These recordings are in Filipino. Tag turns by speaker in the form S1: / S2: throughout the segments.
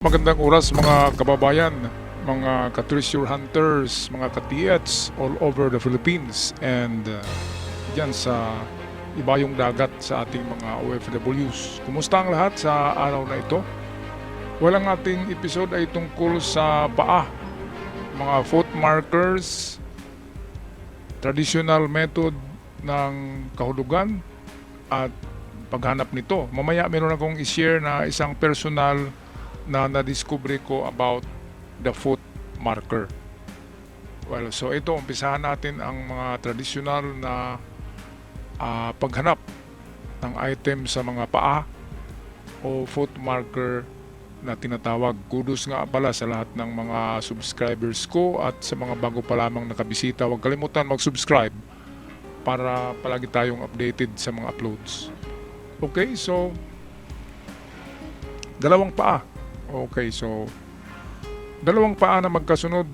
S1: Magandang oras mga kababayan, mga ka-treasure hunters, mga ka-TH all over the Philippines and dyan sa ibayong dagat sa ating mga OFWs. Kumusta ang lahat sa araw na ito? Walang ating episode ay tungkol sa paa, mga foot markers, traditional method ng kahulugan at paghanap nito. Mamaya meron akong i-share na isang personal na nadiskubre ko about the foot marker. Well, so ito, umpisahan natin ang mga tradisyonal na paghanap ng item sa mga paa o foot marker na tinatawag. Kudos nga pala sa lahat ng mga subscribers ko at sa mga bago pa lamang nakabisita. Huwag kalimutan mag-subscribe para palagi tayong updated sa mga uploads. Okay, so dalawang paa. Okay, so dalawang paa na magkasunod,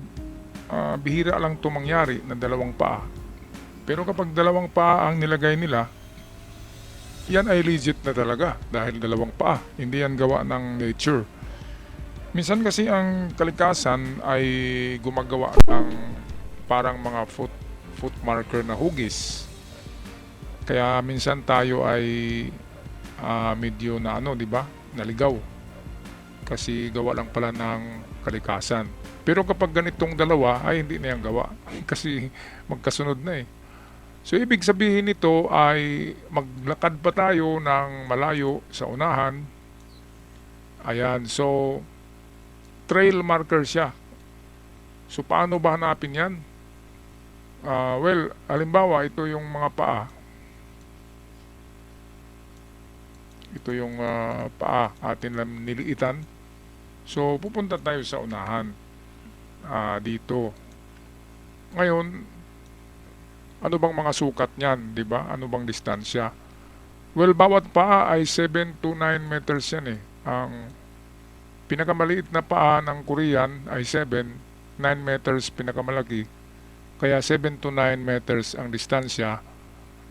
S1: bihira lang ito mangyari na dalawang paa. Pero kapag dalawang paa ang nilagay nila, yan ay legit na talaga dahil dalawang paa. Hindi yan gawa ng nature. Minsan kasi ang kalikasan ay gumagawa ng parang mga foot marker na hugis. Kaya minsan tayo ay medyo na di ba? Naligaw. Kasi gawa lang pala ng kalikasan. Pero kapag ganitong dalawa ay hindi na yan gawa kasi magkasunod na eh. So ibig sabihin nito ay maglakad pa tayo ng malayo sa unahan. Ayan, so trail marker siya. So paano ba hanapin yan? Well, halimbawa ito yung mga paa. Ito yung paa atin lang niliitan. So, pupunta tayo sa unahan dito. Ngayon, ano bang mga sukat niyan, di ba? Ano bang distansya? Well, bawat paa ay 7 to 9 meters yan eh. Ang pinakamaliit na paa ng Korean ay 7, 9 meters pinakamalaki. Kaya 7 to 9 meters ang distansya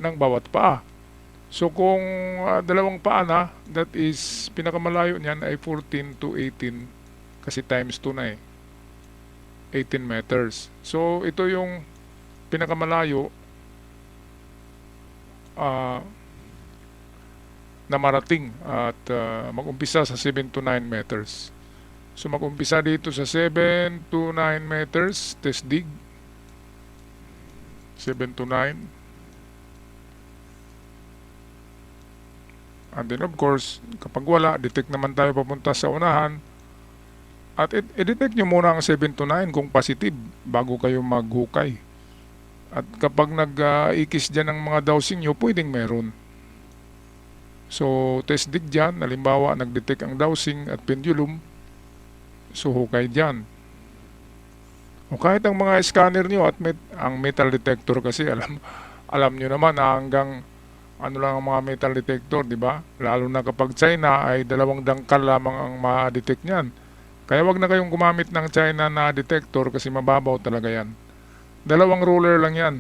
S1: ng bawat paa. So kung dalawang paa na, that is pinakamalayo niyan ay 14 to 18 kasi times 2 na eh. 18 meters. So ito yung pinakamalayo na marating at mag-umpisa sa 7 to 9 meters. So mag-umpisa dito sa 7 to 9 meters, test dig. 7 to 9. And then of course, kapag wala, detect naman tayo papunta sa unahan. At i-detect nyo muna ang 7 to 9 kung positive bago kayo maghukay. At kapag nag-ikis dyan ng mga dowsing nyo, pwedeng meron. So, test dig dyan. Halimbawa, nag-detect ang dowsing at pendulum. So, hukay dyan. O kahit ang mga scanner nyo at ang metal detector kasi alam nyo naman na hanggang ano lang ang mga metal detector, di ba? Lalo na kapag China ay 2 dangkal lamang ang ma-detect niyan. Kaya wag na kayong gumamit ng China na detector kasi mababaw talaga yan. 2 ruler lang yan.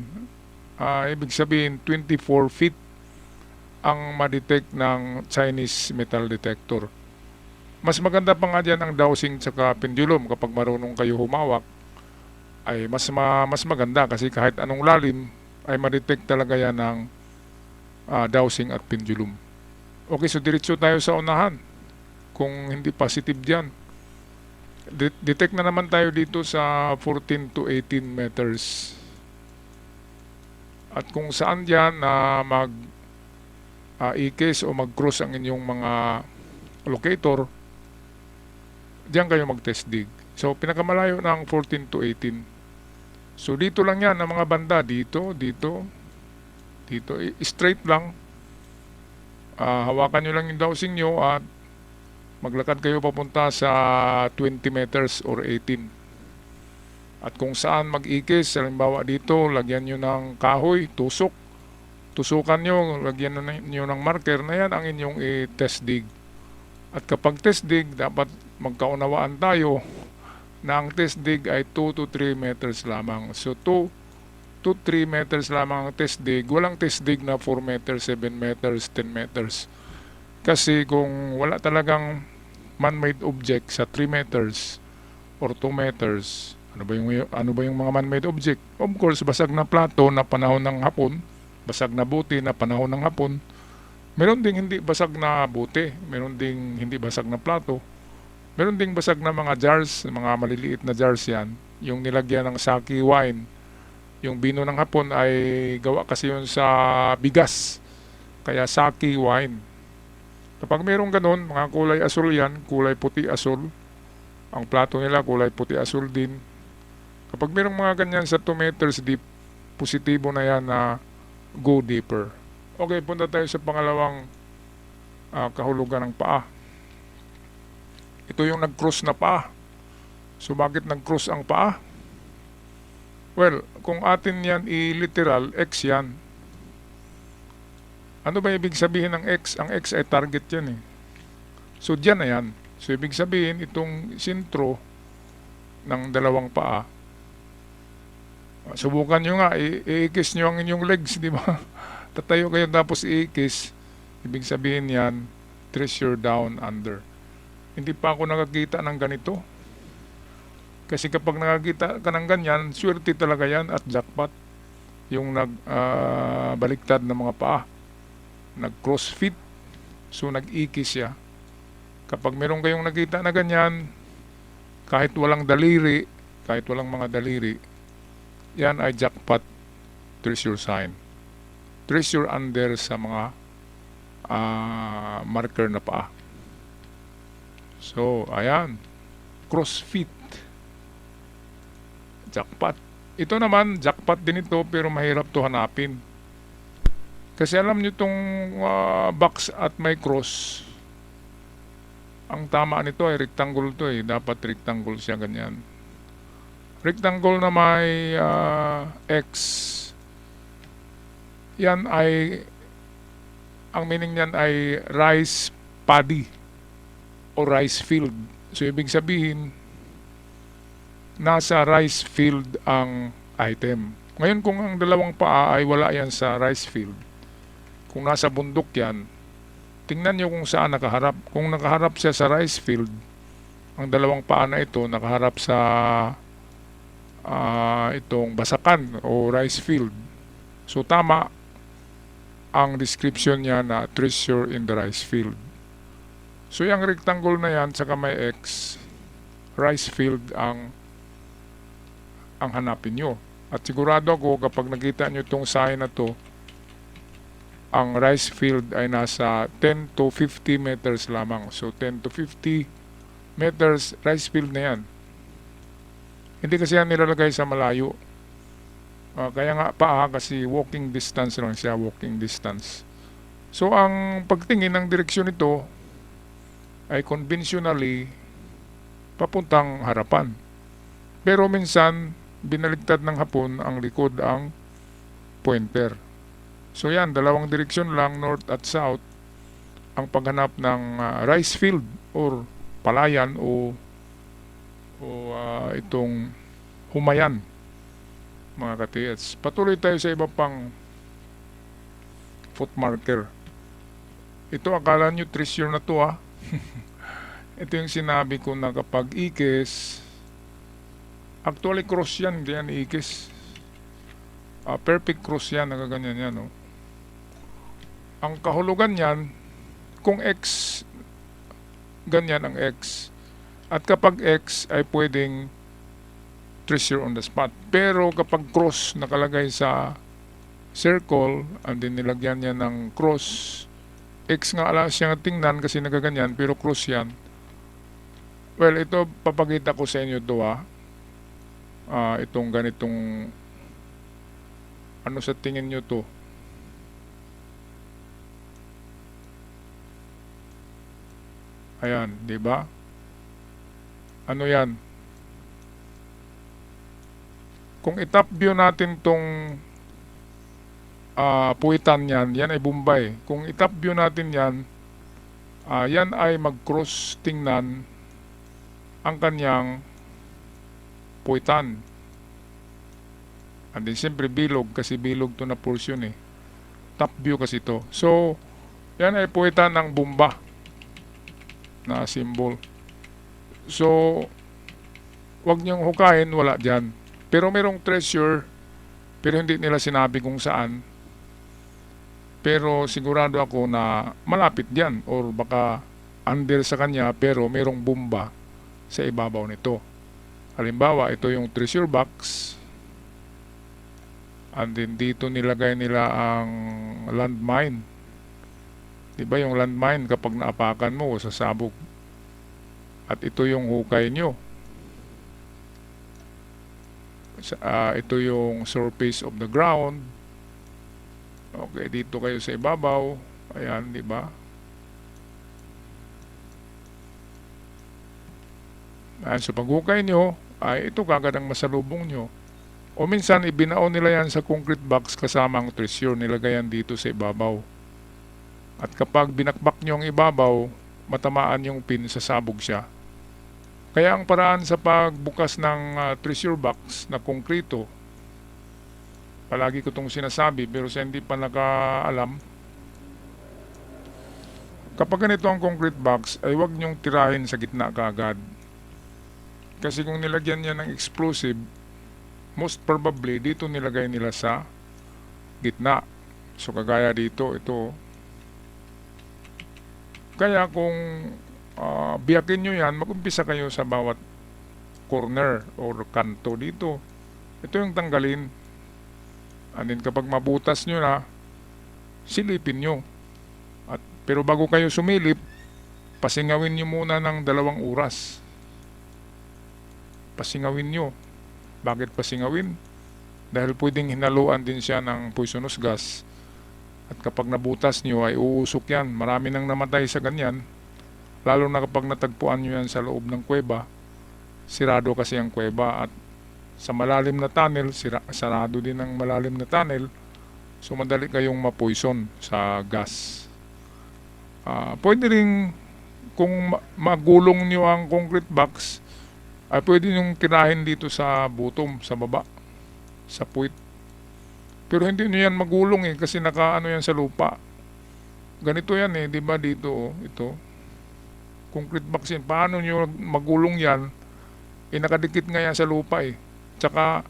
S1: Ibig sabihin 24 feet ang ma-detect ng Chinese metal detector. Mas maganda pa nga dyan ang dowsing tsaka pendulum kapag marunong kayo humawak. Ay mas maganda kasi kahit anong lalim ay ma-detect talaga yan ng dowsing at pendulum. Okay, so diretso tayo sa unahan. Kung hindi positive dyan, detect na naman tayo dito sa 14 to 18 meters. At kung saan dyan na i-case o mag-cross ang inyong mga locator, dyan kayo mag-test dig. So pinakamalayo ng 14 to 18. So dito lang yan ang mga banda. Dito, straight lang. Hawakan nyo lang yung dowsing nyo at maglakad kayo papunta sa 20 meters or 18. At kung saan mag-ikis, halimbawa dito, lagyan nyo ng kahoy, tusok. Tusukan nyo, lagyan nyo ng marker na yan ang inyong i-test dig. At kapag test dig, dapat magkaunawaan tayo na ang test dig ay 2 to 3 meters lamang. So 2 to 3 meters lamang ang test dig. Walang test dig na 4 meters, 7 meters, 10 meters. Kasi kung wala talagang man-made object sa 3 meters or 2 meters. Ano ba yung mga man-made object? Of course, basag na plato na panahon ng hapon, basag na buti na panahon ng hapon. Meron ding hindi basag na buti, meron ding hindi basag na plato. Meron ding basag na mga jars, mga maliliit na jars yan. Yung nilagyan ng sake wine. Yung bino ng hapon ay gawa kasi yun sa bigas. Kaya sake wine. Kapag mayroong ganun, mga kulay asul yan, kulay puti asul. Ang plato nila kulay puti asul din. Kapag mayroong mga ganyan sa 2 meters deep, positibo na yan na go deeper. Okay, punta tayo sa pangalawang kahulugan ng paa. Ito yung nag-cross na paa. So bakit nag-cross ang paa? Well, kung atin yan i-literal, X yan. Ano ba ibig sabihin ng X? Ang X ay target yan eh. So dyan na yan. So ibig sabihin itong sintro ng dalawang paa. Subukan nyo nga, i-kiss nyo ang inyong legs, di ba? Tatayo kayo tapos i-kiss. Ibig sabihin yan, treasure down under. Hindi pa ako nakakita ng ganito. Kasi kapag nakakita ka ng ganyan, swerte talaga yan at jackpot. Yung baliktad ng mga paa. Nag-crossfit. So nag-ikis siya. Kapag meron kayong nakita na ganyan, kahit walang daliri, kahit walang mga daliri, yan ay jackpot treasure sign. Treasure under sa mga marker na paa. So, ayan. Crossfit. Jackpot. Ito naman, jackpot din ito pero mahirap to hanapin. Kasi alam nyo itong box at may cross. Ang tama nito ay rectangle to eh. Dapat rectangle siya ganyan. Rectangle na may X. Yan ay, ang meaning niyan ay rice paddy o rice field. So ibig sabihin, nasa rice field ang item. Ngayon kung ang dalawang paa ay wala yan sa rice field, kung nasa bundok yan, tingnan nyo kung saan nakaharap. Kung nakaharap siya sa rice field, ang dalawang paa na ito nakaharap sa itong basakan o rice field. So tama ang description niya na treasure in the rice field. So yung rectangle na yan saka may X, rice field ang hanapin nyo. At sigurado ako kapag nakita nyo itong sign na to, ang rice field ay nasa 10 to 50 meters lamang. So 10 to 50 meters rice field na yan. Hindi kasi yan nilalagay sa malayo. Kaya nga paa kasi walking distance lang siya, walking distance. So ang pagtingin ng direksyon nito ay conventionally papuntang harapan. Pero minsan binaligtad ng hapon ang likod ang pointer. So yan, dalawang direksyon lang, north at south, ang paghanap ng rice field or palayan o itong humayan, mga ka-TS. Patuloy tayo sa iba pang foot marker. Ito akala nyo treasure na to Ito yung sinabi ko na kapag ikis, actually cross yan, hindi yan ikis. Perfect cross yan, nagaganyan yan. Ang kahulugan yan, kung X, ganyan ang X. At kapag X ay pwedeng treasure on the spot. Pero kapag cross nakalagay sa circle, and then nilagyan niya ng cross, X nga ala siya tingnan kasi nagaganyan, pero cross yan. Well, ito papakita ko sa inyo to itong ganitong ano sa tingin nyo to? Ayan, di ba? Ano yan? Kung i-top view natin tong puwitan yan, yan ay Bombay. Kung i-top view natin yan, yan ay mag-cross tingnan ang kanyang puwitan. And then siyempre bilog kasi bilog to na portion eh. Top view kasi to. So, yan ay puwitan ng bomba. na symbol. So, wag niyong hukayin, wala dyan. Pero merong treasure, pero hindi nila sinabi kung saan. Pero sigurado ako na malapit dyan or baka under sa kanya pero merong bomba sa ibabaw nito. Halimbawa, ito yung treasure box. And then dito nilagay nila ang landmine. Diba yung landmine kapag naapakan mo, sasabog. At ito yung hukay nyo. Ito yung surface of the ground. Okay, dito kayo sa ibabaw. Ayan, diba? Ayan, so paghukay nyo, ay ito kagad ang masalubong nyo. O minsan, ibinao nila yan sa concrete box kasama ang treasure, nilagay yan dito sa ibabaw. At kapag binakbak nyo ang ibabaw, matamaan yung pin, sasabog siya. Kaya ang paraan sa pagbukas ng treasure box na konkrito, palagi ko itong sinasabi pero sa hindi pa nakaalam, kapag ganito ang concrete box, ay huwag nyong tirahin sa gitna kaagad. Kasi kung nilagyan niya ng explosive, most probably dito nilagay nila sa gitna. So kagaya dito, ito. Kaya kung biyakin nyo yan, mag-umpisa kayo sa bawat corner or kanto dito. Ito yung tanggalin. And then kapag mabutas nyo na, silipin nyo. Pero bago kayo sumilip, pasingawin nyo muna ng 2 oras. Pasingawin nyo. Bakit pasingawin? Dahil pwedeng hinaluan din siya ng poisonous gas. At kapag nabutas nyo ay uusok yan. Marami nang namatay sa ganyan. Lalo na kapag natagpuan nyo yan sa loob ng kuweba. Sirado kasi ang kuweba. At sa malalim na tunnel, sarado din ang malalim na tunnel. So madali kayong mapoison sa gas. Pwede rin kung magulong nyo ang concrete box, ay pwede nyo tirahin dito sa bottom, sa baba, sa puwit. Pero hindi nyo yan magulong kasi nakaano yan sa lupa. Ganito yan di ba dito ito. Concrete box yan. Paano nyo magulong yan? Nakadikit nga yan sa lupa Tsaka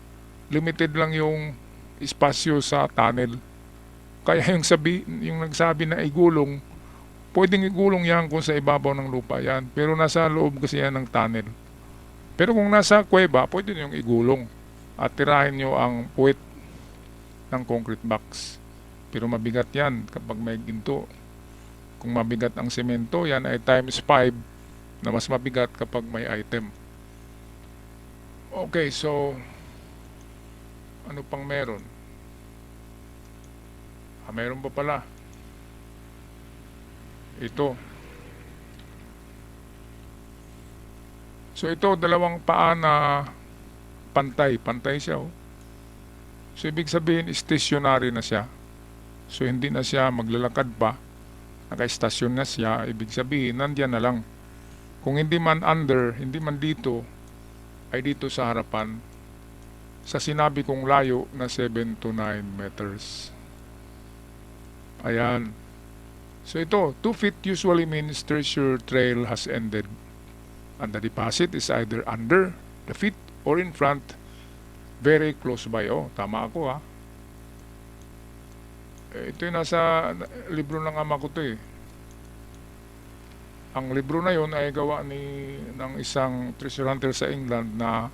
S1: limited lang yung espasyo sa tunnel. Kaya yung nagsabi na igulong, pwedeng igulong yan kung sa ibabaw ng lupa yan. Pero nasa loob kasi yan ng tunnel. Pero kung nasa kuweba, pwede nyo igulong at tirahin nyo ang puwit ng concrete box. Pero mabigat yan kapag may ginto. Kung mabigat ang semento, yan ay times 5 na mas mabigat kapag may item. Okay, so ano pang meron? Meron pa pala. Ito. So ito, 2 paa na pantay siya So ibig sabihin, stationary na siya. So hindi na siya maglalakad pa. Naka-stasyon na siya. Ibig sabihin, nandiyan na lang. Kung hindi man under, hindi man dito, ay dito sa harapan. Sa sinabi kong layo na 7 to 9 meters. Ayan. So ito, 2 feet usually means treasure trail has ended. And the deposit is either under the feet or in front, very close by. Tama ako ito yung nasa libro ng ama ko Ang libro na yon ay gawa ng isang treasure hunter sa England na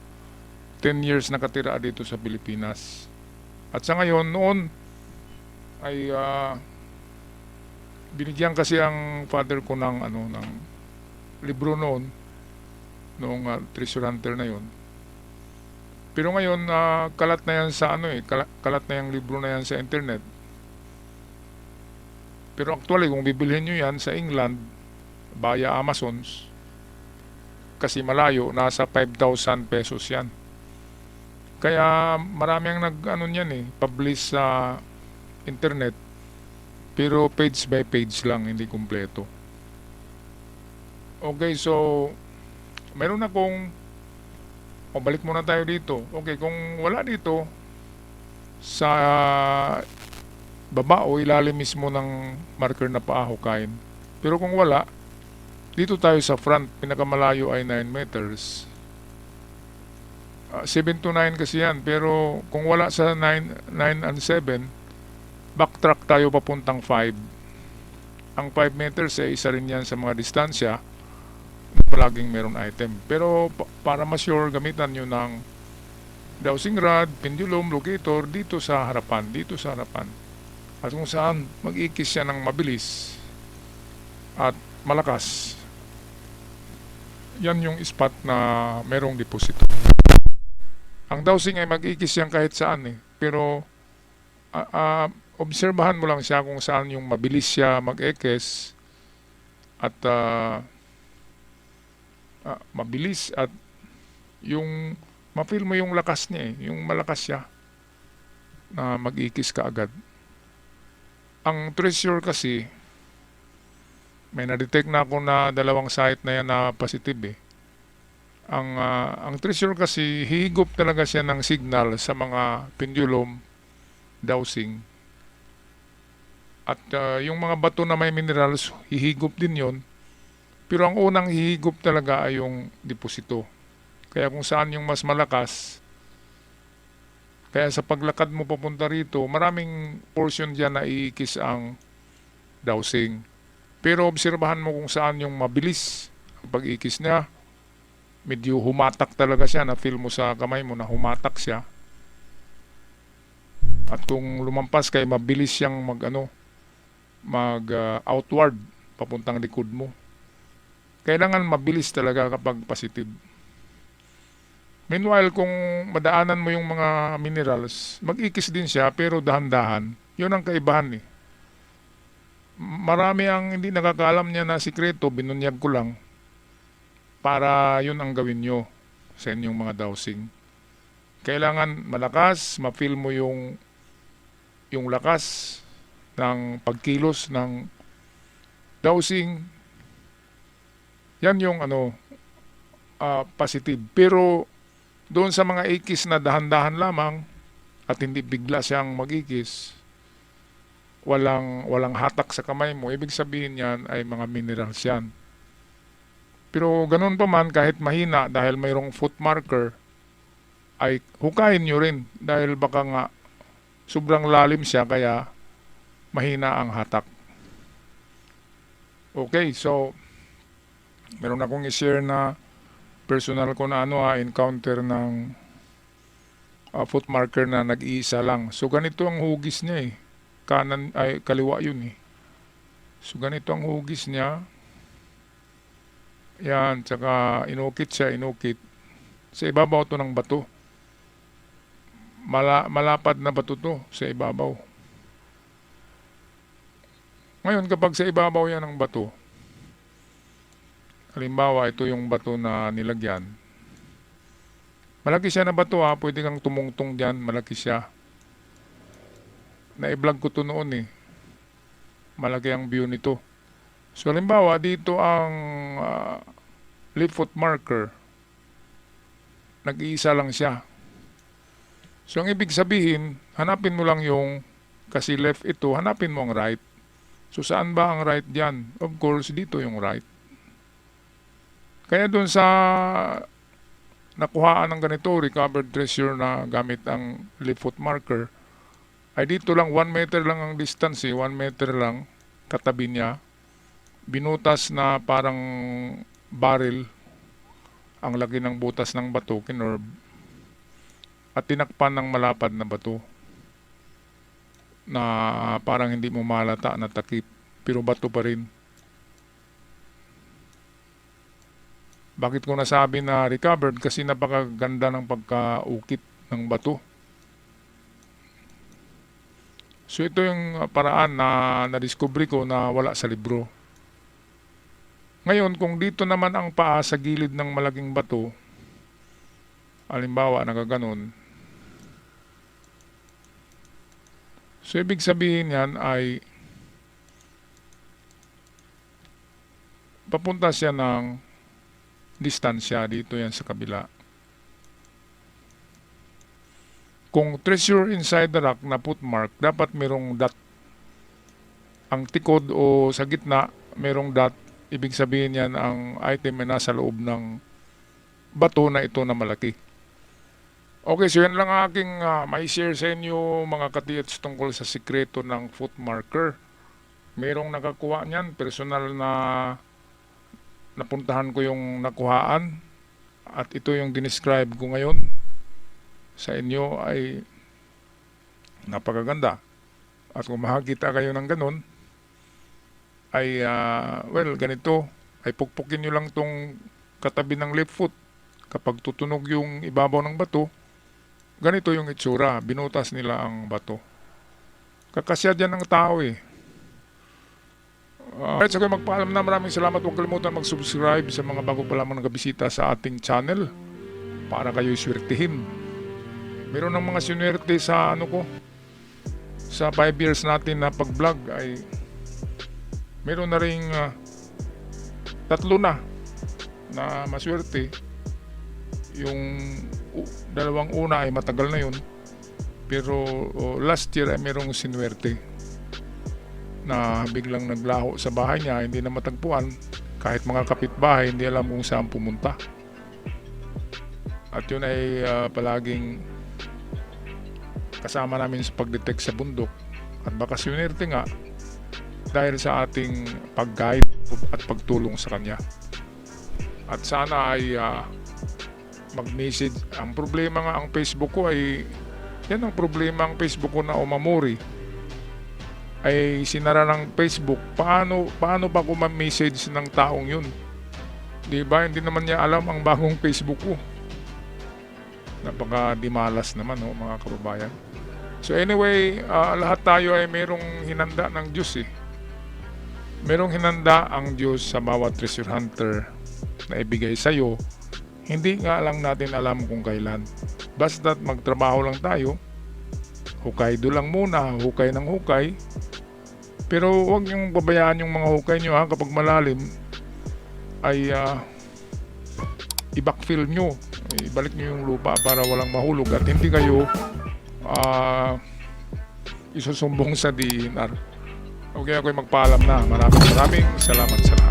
S1: 10 years nakatira dito sa Pilipinas. At sa ngayon, noon ay binigyan kasi ang father ko ng libro noong treasure hunter na yon. Pero ngayon kalat na yan sa kalat na yung libro na yan sa internet. Pero actually kung bibilhin nyo yan sa England via Amazons, kasi malayo, nasa 5,000 pesos yan. Kaya marami ang publish sa internet, pero page by page lang, hindi kumpleto. Okay, so meron akong balik muna tayo dito. Okay, kung wala dito sa baba o ilalim mismo ng marker na paahukain. Pero kung wala, Dito tayo sa front, pinakamalayo ay 9 meters. 7 to 9 kasi yan, pero kung wala sa 9 and 7, backtrack tayo papuntang 5. Ang 5 meters ay isa rin yan sa mga distansya na palaging meron item. Pero para mas sure, gamitan nyo ng dowsing rod, pendulum, locator dito sa harapan, At kung saan mag-ikis siya ng mabilis at malakas, yan yung spot na merong deposito. Ang dowsing ay mag-ikis yan kahit saan Pero obserbahan mo lang siya kung saan yung mabilis siya mag-ekes at mabilis at yung ma-feel mo yung lakas niya yung malakas siya na mag-ikis ka agad. Ang treasure kasi, may na-detect na ako na dalawang site na yan na positive Ang treasure kasi, hihigop talaga siya ng signal sa mga pendulum dowsing. At yung mga bato na may minerals, hihigop din yon. Pero ang unang hihigop talaga ay yung deposito. Kaya kung saan yung mas malakas, kaya sa paglakad mo papunta rito, maraming portion dyan na iikis ang dowsing. Pero obserbahan mo kung saan yung mabilis ang pag-ikis niya. Medyo humatak talaga siya, na feel mo sa kamay mo na humatak siya. At kung lumampas kay mabilis siyang outward papuntang likod mo. Kailangan mabilis talaga kapag positive. Meanwhile, kung madaanan mo yung mga minerals, mag-ikis din siya pero dahan-dahan. Yun ang kaibahan Marami ang hindi nakakaalam niya na sikreto, binunyag ko lang para yun ang gawin nyo sa inyong mga dowsing. Kailangan malakas, ma-feel mo yung lakas ng pagkilos ng dowsing. Yan yung positive. Pero doon sa mga ikis na dahan-dahan lamang at hindi bigla siyang mag-ikis, walang hatak sa kamay mo, ibig sabihin yan ay mga minerals yan. Pero ganun pa man, kahit mahina dahil mayroong foot marker, ay hukayin nyo rin dahil baka nga sobrang lalim siya kaya mahina ang hatak. Okay, so meron akong i-share na personal ko na encounter ng foot marker na nag-iisa lang. So ganito ang hugis niya kanan ay kaliwa yun So ganito ang hugis niya. Yan, tsaka inukit sa ibabaw to ng bato. Malapad na bato to sa ibabaw. Ngayon kapag sa ibabaw yan ng bato, halimbawa ito yung bato na nilagyan, malaki siya na bato pwede kang tumungtong dyan, malaki siya. Na-vlog ko to noon malaki ang view nito. So halimbawa dito ang leaf foot marker, nag-iisa lang siya. So ang ibig sabihin, hanapin mo lang yung, kasi left ito, hanapin mo ang right. So saan ba ang right dyan? Of course dito yung right. Kaya dun sa nakuhaan ng ganito, recovered treasure na gamit ang leaf foot marker, ay dito lang, 1 meter lang ang distance 1 meter lang, katabi niya, binutas na parang barrel, ang laki ng butas ng bato, kinorb, at tinakpan ng malapad na bato, na parang hindi mo malata na takip, pero bato pa rin. Bakit ko nasabi na recovered? Kasi napakaganda ng pagkaukit ng bato. So ito yung paraan na nadiscovery ko na wala sa libro. Ngayon, kung dito naman ang paa sa gilid ng malaking bato, halimbawa nagaganon, so ibig sabihin yan ay papunta siya ng distansya, dito yan sa kabila. Kung treasure inside the rock na footmark, dapat merong dot. Ang tikod o sa gitna, merong dot ibig sabihin yan ang item ay nasa loob ng bato na ito na malaki. Okay, so yan lang aking may share sa inyo mga katiyats tungkol sa sikreto ng foot marker. Merong nakakuha niyan, personal na napuntahan ko yung nakuhaan at ito yung dinescribe ko ngayon sa inyo ay napakaganda. At kung makakita kayo ng ganun, ay well, ganito, ay pukpukin nyo lang tong katabi ng left foot. Kapag tutunog yung ibabaw ng bato, ganito yung itsura, binutas nila ang bato. Kakasya dyan ng tao eh. Alright, so kayo magpaalam na, maraming salamat. Huwag kalimutan mag-subscribe sa mga bago pa lamang nagabisita sa ating channel para kayo swertihin. Meron ng mga sinwerte sa sa 5 years natin na pag-vlog ay meron na ring 3 na maswerte. Yung dalawang una ay matagal na yun, pero last year ay merong sinwerte na biglang naglaho sa bahay niya, hindi na matagpuan. Kahit mga kapitbahay hindi alam kung saan pumunta, at yun ay palaging kasama namin sa pag-detect sa bundok. At baka sinwerte nga dahil sa ating pag-guide at pagtulong sa kanya. At sana ay mag-message. Ang problema nga ang Facebook ko ay yan ang problema ang Facebook ko na umamori ay sinara ng Facebook. Paano pa ko ma-message ng taong yun? Di ba? Hindi naman niya alam ang bagong Facebook ko. Napaka-dimalas naman mga kababayan. So anyway, lahat tayo ay merong hinanda ng Diyos eh. Merong hinanda ang Diyos sa bawat treasure hunter na ibigay sa'yo. Hindi nga lang natin alam kung kailan. Basta't magtrabaho lang tayo. Hukay do lang muna, hukay ng hukay. Pero huwag niyong babayaan yung mga hukay niyo kapag malalim ay i-backfill nyo. Ibalik nyo yung lupa para walang mahulog at hindi kayo isusumbong sa DNR. Okay, ako'y magpaalam na. Maraming salamat.